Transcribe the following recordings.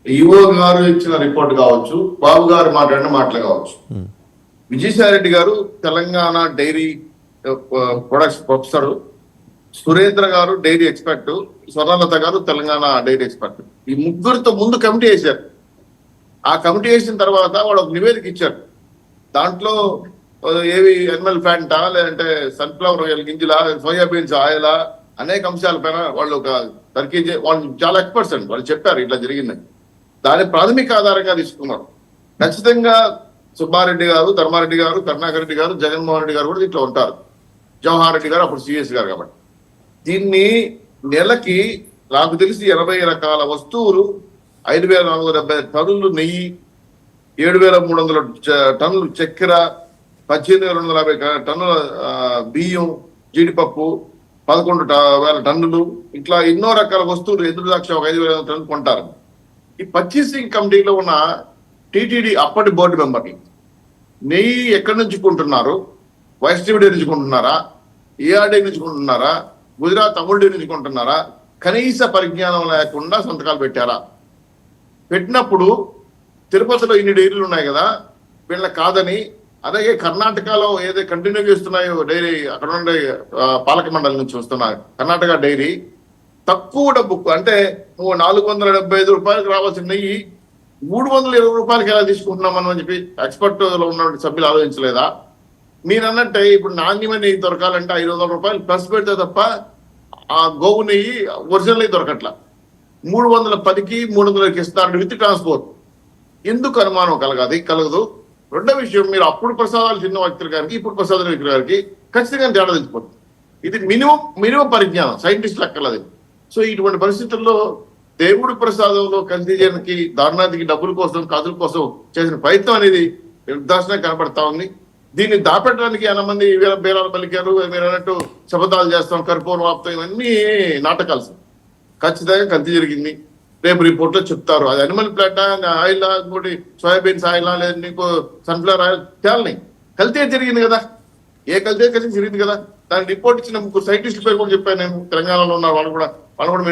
EO గారు ఇచ్చిన report కావచ్చు, బాబు గారు మాట్లాడిన మాటలు కావచ్చు. విజయసాయి రెడ్డి గారు Telangana dairy products professor, Surendra గారు డైరీ ఎక్స్పర్ట్, స్వర్ణలత గారు తెలంగాణ డైరీ ఎక్స్పర్ట్. ఈ ముగ్గురితో ముందు కమిటీ వేశారు. ఆ కమిటీ వేసిన తర్వాత వాళ్ళు ఒక నివేదిక ఇచ్చారు. దాంట్లో ఏవి ఎనిమల్ ఫ్యాటా, లేదంటే సన్ఫ్లవర్ ఆయిల్ గింజల, సోయాబీన్స్ ఆయిలా, అనేక అంశాలపైన వాళ్ళు ఒక తనిఖీ వాళ్ళు చాలా ఎక్స్పర్ట్స్ అండి. వాళ్ళు చెప్పారు ఇట్లా జరిగిందని. దాని ప్రాథమిక ఆధారంగా తీసుకున్నారు. ఖచ్చితంగా సుబ్బారెడ్డి గారు, ధర్మారెడ్డి గారు, కరుణాకర్ రెడ్డి గారు, జగన్మోహన్ రెడ్డి గారు కూడా దీంట్లో ఉంటారు. జవహర్ రెడ్డి గారు అప్పుడు సిఎస్ గారు. కాబట్టి దీన్ని నెలకి నాకు తెలిసి 80 రకాల వస్తువులు, 5,470 టన్నులు నెయ్యి, 7,300 టన్నులు చక్కెర, 18,250 టన్నుల బియ్యం, జీడిపప్పు, 11,000 టన్నులు, ఇట్లా ఎన్నో రకాల వస్తువులు, ఎదురు ద్రాక్ష ఒక 5,000 టన్నులు కొంటారు. ఈ పర్చేసింగ్ కమిటీలో ఉన్న టీటీడీ అప్పటి బోర్డు మెంబర్లు నెయ్యి ఎక్కడి నుంచి కొంటున్నారు? వైష్ణవి నుంచి కొంటున్నారా? ఏఆర్డీ నుంచి కొంటున్నారా? గుజరాత్ అమూల్ నుంచి కొంటున్నారా? కనీస పరిజ్ఞానం లేకుండా సంతకాలు పెట్టారా? పెట్టినప్పుడు తిరుపతిలో ఇన్ని డైరీలు ఉన్నాయి కదా, వీళ్ళ కాదని, అలాగే కర్ణాటకలో ఏదైతే కంటిన్యూ చేస్తున్నాయో డైరీ, అక్కడ ఉండే పాలక మండలి నుంచి వస్తున్న కర్ణాటక డైరీ తక్కువ డబ్బుకు, అంటే నువ్వు 475 రూపాయలకు రావాల్సిన నెయ్యి 320 రూపాయలకి ఎలా తీసుకుంటున్నామని అని చెప్పి ఎక్స్పర్ట్ లో ఉన్న సభ్యులు ఆలోచించలేదా? మీరు అన్నట్టే ఇప్పుడు నాణ్యమైన నెయ్యి దొరకాలంటే 500 రూపాయలు ప్లస్ పెడితే తప్ప ఆ గోవు నెయ్యి ఒరిజినల్ నెయ్యి దొరకట్లా. 310కి 300కి ఇస్తున్నారు విత్ ట్రాన్స్పోర్ట్. ఎందుకు అనుమానం కలగదు? రెండో విషయం, మీరు అప్పుడు ప్రసాదాలు తిన్న వ్యక్తుల గారికి, ఇప్పుడు ప్రసాదాల వ్యక్తుల గారికి ఖచ్చితంగా తేడా తెలిసిపోతుంది. ఇది మినిమం పరిజ్ఞానం, సైంటిస్టులు అక్కర్లేదు. సో ఇటువంటి పరిస్థితుల్లో దేవుడి ప్రసాదంలో కల్తీ చేయడానికి, దారుణానికి డబ్బుల కోసం, కాదుల కోసం చేసిన ప్రయత్నం అనేది నిర్దాక్షిణంగా కనపడతా ఉంది. దీన్ని దాపెట్టడానికి మంది బేరాలు పలికారు. మీరు అన్నట్టు శపథాలు చేస్తాం, కర్పూరం ఆపుతాం, ఇవన్నీ నాటకాలు. ఖచ్చితంగా కల్తీ జరిగింది. రేపు రిపోర్ట్ లో చెప్తారు. అది అనిమల్ ప్లాట్ ఆయిల్, ఇంకోటి సోయాబీన్స్ ఆయిల్, లేదా నీకు సన్ఫ్లవర్ ఆయిల్ తేలని కల్తీ జరిగింది కదా. ఏ కల్తీ జరిగింది కదా, దాని రిపోర్ట్ ఇచ్చిన 3 సైంటిస్టుల పేరు కూడా చెప్పాను నేను. తెలంగాణలో ఉన్నారు, వాళ్ళు కూడా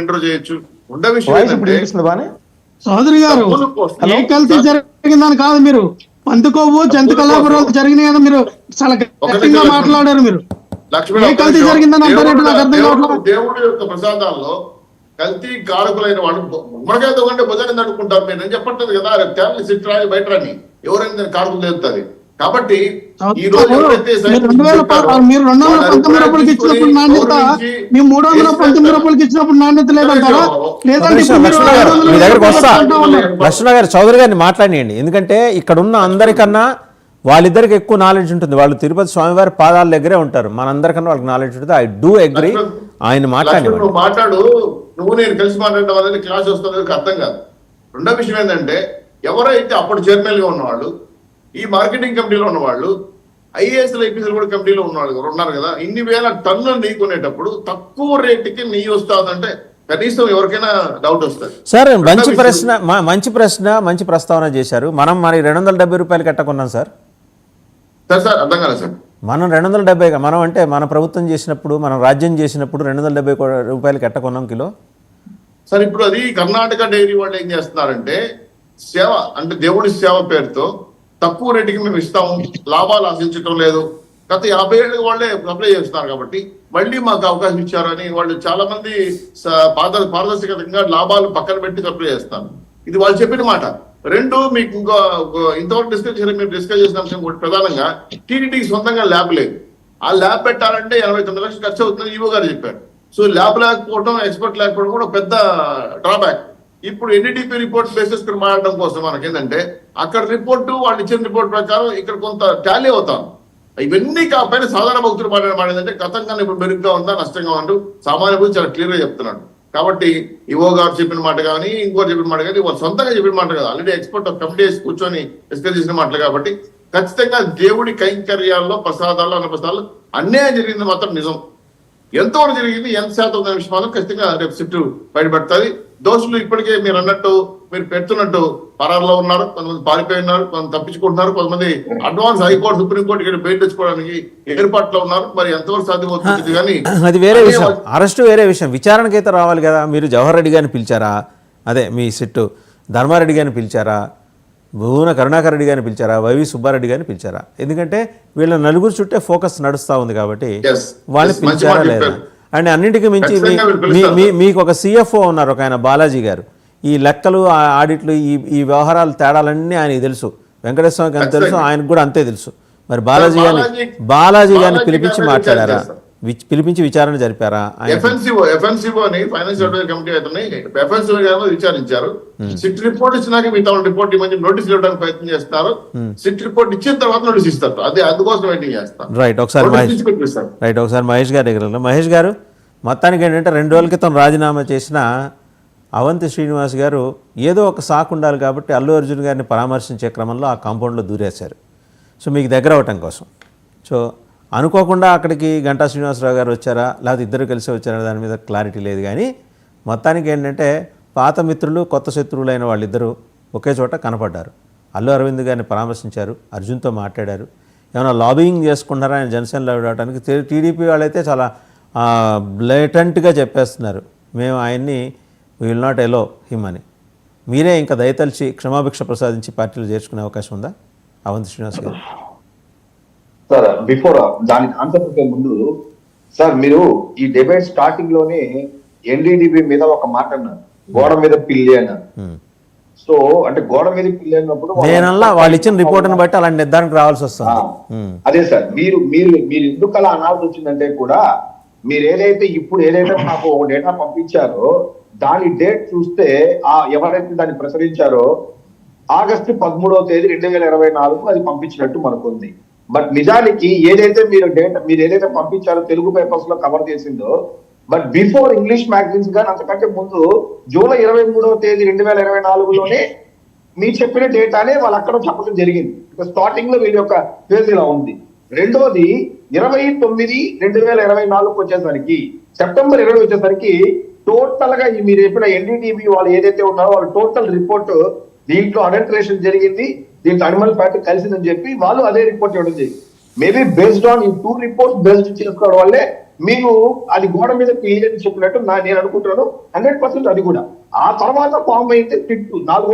ఇంటర్వ్యూ చేయొచ్చు. ఉండే విషయం సోదరి గారు, ఏ కల్తీ జరిగిందని కాదు, మీరు పందుకోవు జంతు కళాపురాలు జరిగినాయి కదా, మీరు చాలా గట్టిగా మాట్లాడారు. మీరు ఏ కల్తీ జరిగిందని అంటారు? నాకు అర్థం కావట్లేదు. దేవుడి యొక్క ప్రసాదాల్లో కల్తీ కారకులైన వాళ్ళు గుమ్మడికాయ తోకంటే భుజాన్ని అడుక్కుంటారు. నేను చెప్పట్లేదు కదా, తేలని సిట్ రాజు బయట రాని ఎవరైనా కారకులు తెలుస్తుంది. కాబట్టి ఈ రోజు ఎవరైతే మీరు 219 రూపాయలకి ఇచ్చినప్పుడు నాణ్యత, మేము 319 రూపాయలకి ఇచ్చినప్పుడు నాణ్యత లేదంటారా? లేదంటే లక్ష్మణ గారు, చౌదరి గారిని మాట్లాడియండి. ఎందుకంటే ఇక్కడ ఉన్న అందరికన్నా వాళ్ళిద్దరికి ఎక్కువ నాలెడ్జ్ ఉంటుంది. వాళ్ళు తిరుపతి స్వామివారి పాదాల దగ్గరే ఉంటారు. మనందరికన్నా వాళ్ళకి నాలెడ్జ్ ఉంటుంది. I do agree. ఆయన మాట్లాడు, నువ్వు నేను కలిసి మాట్లాడడం వల్ల క్లాస్ వస్తుంది అర్థం కాదు. రెండో విషయం ఏంటంటే, ఎవరైతే అప్పుడు చైర్మన్ గా ఉన్నవాళ్ళు, ఈ మార్కెటింగ్ కమిటీలో ఉన్నవాళ్ళు, ఐఏఎస్ ఐపీఎస్ కూడా కమిటీలో ఉన్నవాళ్ళు ఉన్నారు కదా, ఇన్ని వేల టన్నులు నెయ్యి కొనేటప్పుడు తక్కువ రేటుకి నెయ్యి వస్తుందంటే కనీసం ఎవరికైనా డౌట్ వస్తుంది. సార్ మంచి ప్రస్తావన చేశారు. మనం మరి 270 రూపాయలు కట్టకున్నాం సార్. సార్ అర్థం కాలేదు సార్. మనం 270, మనం అంటే మన ప్రభుత్వం చేసినప్పుడు, మనం రాజ్యం చేసినప్పుడు 270 రూపాయలు కట్టకున్నాం కిలో. సార్ ఇప్పుడు అది కర్ణాటక డైరీ వాళ్ళు ఏం చేస్తున్నారంటే, సేవ అంటే దేవుడి సేవ పేరుతో తక్కువ రేటుకి మేము ఇస్తాము, లాభాలు ఆశించడం లేదు, గత 50 ఏళ్ళకి వాళ్ళే సప్లై చేస్తున్నారు కాబట్టి మళ్ళీ మాకు అవకాశం ఇచ్చారని వాళ్ళు చాలా మంది పారదర్శకంగా లాభాలు పక్కన పెట్టి సప్లై చేస్తారు. ఇది వాళ్ళు చెప్పిన మాట. రెండు, మీకు ఇంతవరకు మీరు డిస్కస్ చేసిన అంశం ప్రధానంగా టీటీడీకి సొంతంగా ల్యాబ్ లేదు. ఆ ల్యాబ్ పెట్టాలంటే 89 లక్షలు ఖర్చు అవుతుందని ఈవో గారు చెప్పారు. సో ల్యాబ్ లేకపోవడం, ఎక్స్పర్ట్ లేకపోవడం కూడా పెద్ద డ్రాబ్యాక్. ఇప్పుడు ఎన్డీటీపీ రిపోర్ట్ బేసిస్ మారడం కోసం మనకి ఏంటంటే, అక్కడ రిపోర్టు వాళ్ళు ఇచ్చిన రిపోర్ట్ ప్రకారం ఇక్కడ కొంత టాలీ అవుతాం. ఇవన్నీ కాకపోయినా సాధారణ భక్తులు మాట్లాడేదంటే గతంగా ఇప్పుడు మెరుగ్గా ఉందా, నష్టంగా ఉంటూ సామాన్య గురించి చాలా క్లియర్ గా చెప్తున్నాడు. కాబట్టి ఈవో గారు చెప్పిన మాట కానీ, ఇంకోటి చెప్పిన మాట కానీ, వాళ్ళు సొంతంగా చెప్పిన మాట కదా, ఆల్రెడీ ఎక్స్పర్ట్ కమిటీ కూర్చొని డిస్కస్ చేసిన మాటలు. కాబట్టి ఖచ్చితంగా దేవుడి కైంకర్యాల్లో, ప్రసాదాలు, అన్నప్రసాదాలు అన్యాయం జరిగింది మాత్రం నిజం. ఎంతవరకు జరిగింది, ఎంత శాతం విషయం మాత్రం ఖచ్చితంగా రేపు సిట్టు బయటపడుతుంది. దోషులు ఇప్పటికే మీరు అన్నట్టు, మీరు పెడుతున్నట్టు పరారులో ఉన్నారు, కొంతమంది పారిపోయి ఉన్నారు, కొంతమంది తప్పించుకుంటున్నారు, కొంతమంది అడ్వాన్స్ హైకోర్టు, సుప్రీంకోర్టు ఇక్కడ బయట తెచ్చుకోవడానికి ఏర్పాట్లో ఉన్నారు. మరి ఎంతవరకు సాధ్యమవుతుంది కానీ అది వేరే విషయం. అరెస్టు వేరే విషయం, విచారణకైతే రావాలి కదా. మీరు జవహర్ రెడ్డి గారిని పిలిచారా? అదే మీ సిట్టు ధర్మారెడ్డి గారిని పిలిచారా, భువన కరుణాకర్ రెడ్డి గారిని పిలిచారా, వైవి సుబ్బారెడ్డి గారిని పిలిచారా? ఎందుకంటే వీళ్ళ నలుగురు చుట్టే ఫోకస్ నడుస్తూ ఉంది కాబట్టి Yes. వాళ్ళని Yes, మంచి పిలిచారా మాట లేదా? చెప్పారు. అండ్ అన్నింటికి మించి ఖచ్చితంగా వీళ్ళు పిలుస్తారు. మీకు ఒక CFO ఉన్నారు, ఒక ఆయన బాలాజీ గారు. ఈ లెక్కలు, ఆడిట్లు, ఈ వ్యవహారాలు తేడాలన్నీ ఆయనకి తెలుసు. వెంకటేశ్వర గారికి తెలుసు, ఆయనకు కూడా అంతే తెలుసు. మరి బాలాజీ గారిని పిలిపించి మాట్లాడారా? పిలిపించి విచారణ జరిపారా? ఎఫ్ఎన్సిఓ అని ఫైనాన్స్ అడ్వైజరీ కమిటీ అతన్ని ఎఫ్ఎన్సిఓ గారు విచారించారు. సిట్ రిపోర్ట్ ఇచ్చినాక మిగతా రిపోర్ట్ ఇవ్వని నోటీస్ ఇవ్వడానికి ప్రయత్నం చేస్తారు. సిట్ రిపోర్ట్ ఇచ్చిన తర్వాత నోటీస్ ఇస్తారు. అది అందుకోసం వెయిటింగ్ చేస్తారు. రైట్, ఒకసారి మహేష్ గారి దగ్గర మహేష్ గారు, మొత్తానికి ఏంటంటే 2 రోజుల క్రితం రాజీనామా చేసిన అవంతి శ్రీనివాస్ గారు ఏదో ఒక సాకు ఉండాలి కాబట్టి అల్లు అర్జున్ గారిని పరామర్శించే క్రమంలో ఆ కాంపౌండ్లో దూరేశారు. సో మీకు దగ్గర అవటం కోసం. సో అనుకోకుండా అక్కడికి గంటా శ్రీనివాసరావు గారు వచ్చారా, లేకపోతే ఇద్దరు కలిసి వచ్చారా, దాని మీద క్లారిటీ లేదు. కానీ మొత్తానికి ఏంటంటే పాత మిత్రులు, కొత్త శత్రువులైన వాళ్ళిద్దరూ ఒకే చోట కనపడ్డారు. అల్లు అరవింద్ గారిని పరామర్శించారు, అర్జున్తో మాట్లాడారు. ఏమైనా లాబింగ్ చేసుకున్నారా ఆయన జనసేనలో రావడానికి? టీడీపీ వాళ్ళైతే చాలా బ్లేటెంట్గా చెప్పేస్తున్నారు, మేము ఆయన్ని విల్ నాట్ ఎలో హిమ్ అని. మీరే ఇంకా దయతలిచి క్షమాభిక్ష ప్రసాదించి పార్టీలో చేర్చుకునే అవకాశం ఉందా అవంతి శ్రీనివాస్ గారు? సార్, బిఫోర్ దానికి ఆన్సర్ పెట్టే ముందు సార్, మీరు ఈ డిబేట్ స్టార్టింగ్ లోనే ఎన్డీడీబీ మీద ఒక మాట అన్నారు, గోడ మీద పిల్లి అన్నారు. సో అంటే గోడ మీద పిల్లి అన్నప్పుడు నేనల్లా వాళ్ళు ఇచ్చిన రిపోర్ట్ని బట్టి అలాంటి నిర్ధారణకు రావాల్సి వస్తుంది. అదే సార్, మీరు ఎందుకు అలా అనాల్సి వచ్చిందంటే కూడా మీరు ఏదైతే నాకు ఒక డేటా పంపించారో దాని డేట్ చూస్తే ఎవరైతే దాన్ని ప్రసరించారో ఆగస్టు 13వ తేదీ 2024 అది పంపించినట్టు మనకుంది. బట్ నిజానికి మీరు ఏదైతే పంపించారో తెలుగు పేపర్స్ లో కవర్ చేసిందో, బట్ బిఫోర్ ఇంగ్లీష్ మ్యాగజైన్స్ కానీ అంతకంటే ముందు జూలై 23వ తేదీ 2024లోనే మీరు చెప్పిన డేటానే వాళ్ళు అక్కడ చెప్పడం జరిగింది. స్టార్టింగ్ లో వీళ్ళ యొక్క ఫేజ్ ఇలా ఉంది. రెండోది 29/2024 వచ్చేసరికి, సెప్టెంబర్ 20 వచ్చేసరికి టోటల్ గా మీరు చెప్పిన ఎన్డీటీవీ వాళ్ళు ఏదైతే ఉన్నారో వాళ్ళ టోటల్ రిపోర్ట్ దీంట్లో అడల్టరేషన్ జరిగింది, దీంట్లో అనిమల్ ఫ్యాట్ కలిసిందని చెప్పి వాళ్ళు అదే రిపోర్ట్ ఇవ్వడం జరిగింది. మేబీ బేస్డ్ ఆన్ ఈ 2 రిపోర్ట్స్ బేస్డ్ చేసుకోవడం వల్లే మీకు అది గోడ మీద క్లియర్ అని చెప్పినట్టు నేను అనుకుంటున్నాను. 100% అది కూడా ఆ తర్వాత ఫామ్ అయితే 4